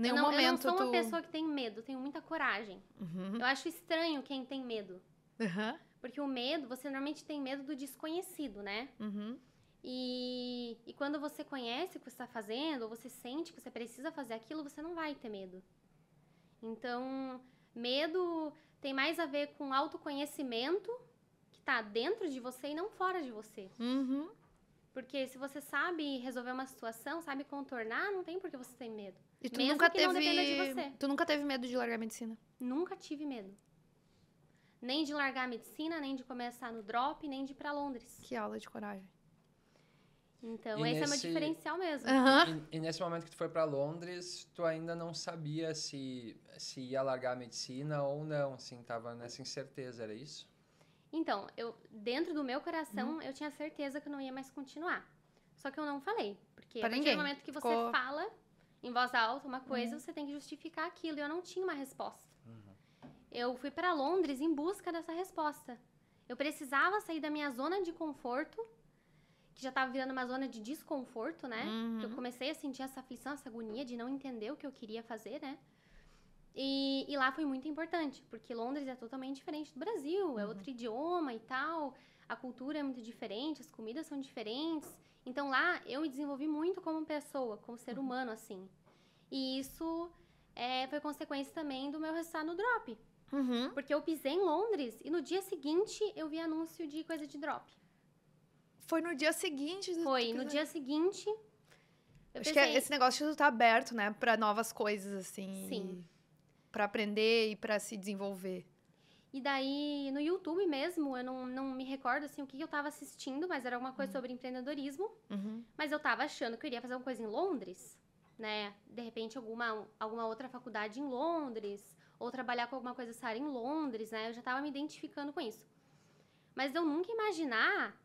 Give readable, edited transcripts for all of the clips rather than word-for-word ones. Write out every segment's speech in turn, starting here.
Nenhum eu não momento sou uma pessoa que tem medo, eu tenho muita coragem. Eu acho estranho quem tem medo. Porque o medo, você normalmente tem medo do desconhecido, né? E quando você conhece o que você está fazendo, ou você sente que você precisa fazer aquilo, você não vai ter medo. Então, medo tem mais a ver com autoconhecimento, que está dentro de você e não fora de você. Porque se você sabe resolver uma situação, sabe contornar, não tem por que você ter medo. E tu Mesmo nunca que não dependa de você. Tu nunca teve medo de largar a medicina? Nunca tive medo. Nem de largar a medicina, nem de começar no drop, nem de ir pra Londres. Que aula de coragem. Então, esse é meu diferencial mesmo. E nesse momento que tu foi pra Londres, tu ainda não sabia se ia largar a medicina ou não, assim, tava nessa incerteza, era isso? Então, dentro do meu coração, eu tinha certeza que eu não ia mais continuar. Só que eu não falei. Porque Pra a partir ninguém. do momento que você fala em voz alta uma coisa, você tem que justificar aquilo. E eu não tinha uma resposta. Eu fui pra Londres em busca dessa resposta. Eu precisava sair da minha zona de conforto, que já tava virando uma zona de desconforto, né? Eu comecei a sentir essa aflição, essa agonia de não entender o que eu queria fazer, né? E lá foi muito importante, porque Londres é totalmente diferente do Brasil, é outro idioma e tal, a cultura é muito diferente, as comidas são diferentes. Então lá eu me desenvolvi muito como pessoa, como ser humano, assim. E isso foi consequência também do meu resultado no drop. Porque eu pisei em Londres e no dia seguinte eu vi anúncio de coisa de drop. Foi no dia seguinte? Foi, no dia seguinte. Acho que esse negócio de tu tá aberto, né? Pra novas coisas, assim. Sim. Pra aprender e pra se desenvolver. E daí, no YouTube mesmo, eu não me recordo, assim, o que eu tava assistindo, mas era alguma coisa sobre empreendedorismo. Mas eu tava achando que eu iria fazer uma coisa em Londres, né? De repente, alguma outra faculdade em Londres, ou trabalhar com alguma coisa essa área em Londres, né? Eu já tava me identificando com isso. Mas eu nunca imaginar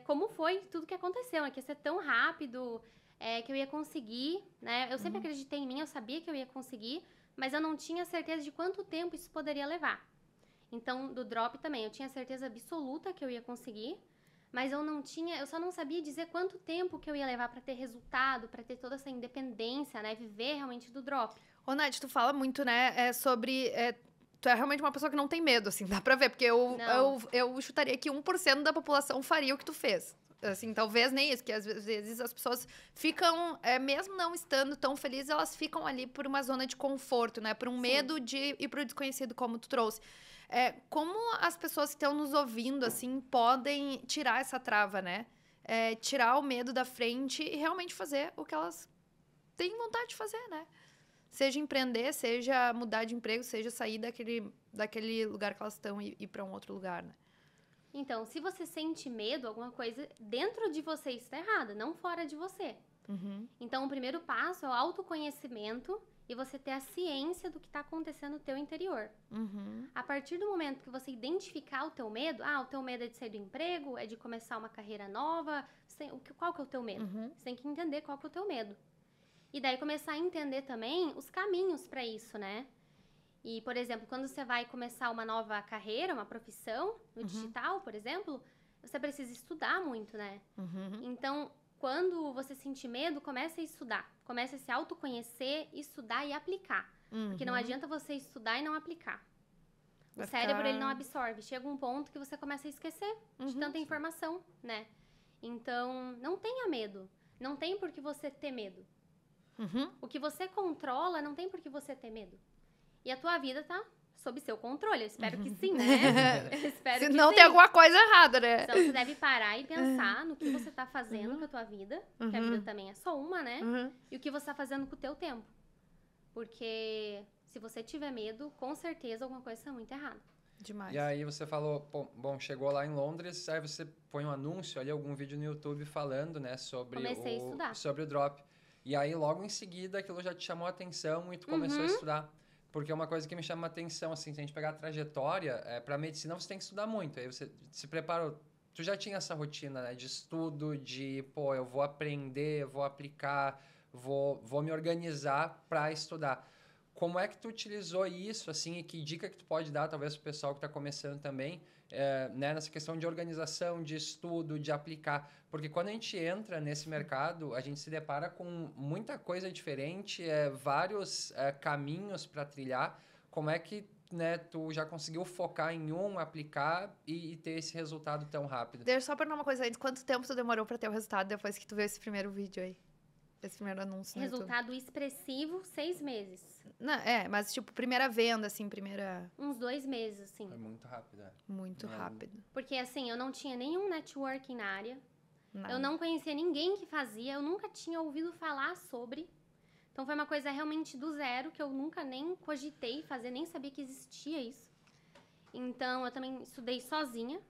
como foi tudo que aconteceu, né? Que ia ser tão rápido, que eu ia conseguir, né? Eu sempre acreditei em mim, eu sabia que eu ia conseguir, mas eu não tinha certeza de quanto tempo isso poderia levar. Então, do drop também, eu tinha certeza absoluta que eu ia conseguir, mas eu só não sabia dizer quanto tempo que eu ia levar pra ter resultado, pra ter toda essa independência, né? Viver realmente do drop. Ô, Nath, tu fala muito, né, sobre... tu é realmente uma pessoa que não tem medo, assim, dá pra ver. Porque eu chutaria que 1% da população faria o que tu fez. Assim, talvez nem isso, que às vezes as pessoas ficam, mesmo não estando tão felizes, elas ficam ali por uma zona de conforto, né? Por um medo de ir pro desconhecido, como tu trouxe. Como as pessoas que estão nos ouvindo, assim, podem tirar essa trava, né? Tirar o medo da frente e realmente fazer o que elas têm vontade de fazer, né? Seja empreender, seja mudar de emprego, seja sair daquele lugar que elas estão e ir para um outro lugar, né? Então, se você sente medo, alguma coisa dentro de você está errada, não fora de você. Então, o primeiro passo é o autoconhecimento e você ter a ciência do que está acontecendo no teu interior. A partir do momento que você identificar o teu medo, o teu medo é de sair do emprego, é de começar uma carreira nova, qual que é o teu medo? Você tem que entender qual que é o teu medo. E daí começar a entender também os caminhos para isso, né? E, por exemplo, quando você vai começar uma nova carreira, uma profissão, no digital, por exemplo, você precisa estudar muito, né? Então, quando você sentir medo, comece a estudar. Comece a se autoconhecer, estudar e aplicar. Porque não adianta você estudar e não aplicar. O cérebro, ele não absorve. Chega um ponto que você começa a esquecer de tanta informação, né? Então, não tenha medo. Não tem por que você ter medo. O que você controla, não tem por que você ter medo. E a tua vida tá sob seu controle. Eu espero que sim, né? Eu espero que não sim. tem alguma coisa errada, né? Então, você deve parar e pensar no que você tá fazendo com a tua vida. Porque a vida também é só uma, né? E o que você tá fazendo com o teu tempo. Porque se você tiver medo, com certeza alguma coisa está muito errada. Demais. E aí você falou, bom, chegou lá em Londres, aí você põe um anúncio ali, algum vídeo no YouTube falando, né, sobre o drop. E aí, logo em seguida, aquilo já te chamou a atenção e tu começou a estudar. Porque é uma coisa que me chama a atenção, assim, se a gente pegar a trajetória, pra medicina você tem que estudar muito. Aí você se preparou. Tu já tinha essa rotina, né, de estudo, de, eu vou aprender, vou aplicar, vou me organizar pra estudar. como é que tu utilizou isso, assim, e que dica que tu pode dar, talvez, pro pessoal que está começando também, né, nessa questão de organização, de estudo, de aplicar? Porque quando a gente entra nesse mercado, a gente se depara com muita coisa diferente, vários caminhos para trilhar. Como é que, né, tu já conseguiu focar em aplicar e ter esse resultado tão rápido? Deixa eu só perguntar uma coisa antes. Quanto tempo tu demorou para ter o resultado depois que tu viu esse primeiro vídeo aí? Esse primeiro anúncio no Resultado YouTube? expressivo, 6 meses. Não, mas tipo, primeira venda, assim, primeira... Uns 2 meses, assim. Foi muito rápido, Muito rápido. Porque, assim, eu não tinha nenhum networking na área. Nada. Eu não conhecia ninguém que fazia. Eu nunca tinha ouvido falar sobre. Então, foi uma coisa realmente do zero, que eu nunca nem cogitei fazer, nem sabia que existia isso. Então, eu também estudei sozinha.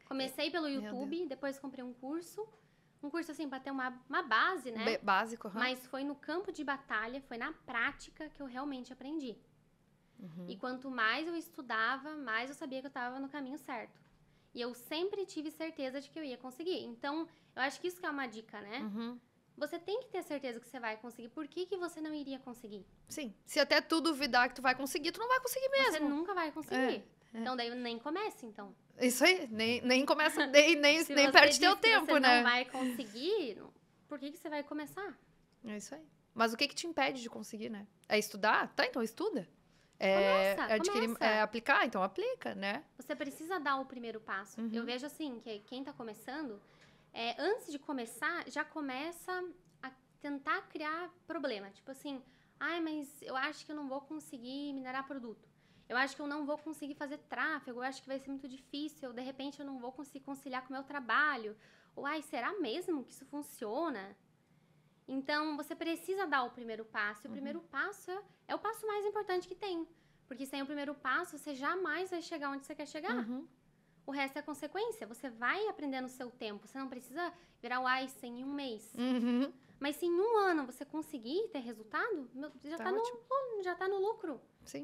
Comecei pelo YouTube, depois comprei um curso. Um curso, assim, para ter uma base, né? Básico, Mas foi no campo de batalha, foi na prática que eu realmente aprendi. E quanto mais eu estudava, mais eu sabia que eu estava no caminho certo. E eu sempre tive certeza de que eu ia conseguir. Então, eu acho que isso que é uma dica, né? Você tem que ter certeza que você vai conseguir. Por que você não iria conseguir? Sim. Se até tu duvidar que tu vai conseguir, tu não vai conseguir mesmo. Você nunca vai conseguir. Então, daí nem comece, então. Isso aí. Nem começa, nem perde teu tempo, né? Se você não vai conseguir, por que você vai começar? É isso aí. Mas o que te impede de conseguir, né? É estudar? Tá, então estuda. Começa. Aplicar? Então aplica, né? Você precisa dar o primeiro passo. Eu vejo assim, que quem tá começando, antes de começar, já começa a tentar criar problema. Tipo assim, mas eu acho que eu não vou conseguir minerar produto. Eu acho que eu não vou conseguir fazer tráfego, eu acho que vai ser muito difícil, de repente eu não vou conseguir conciliar com o meu trabalho. Ou, será mesmo que isso funciona? Então, você precisa dar o primeiro passo. E o primeiro passo é o passo mais importante que tem. Porque sem o primeiro passo, você jamais vai chegar onde você quer chegar. O resto é consequência. Você vai aprender no seu tempo. Você não precisa virar o Einstein em um mês. Mas se em um ano você conseguir ter resultado, já tá no lucro. Sim.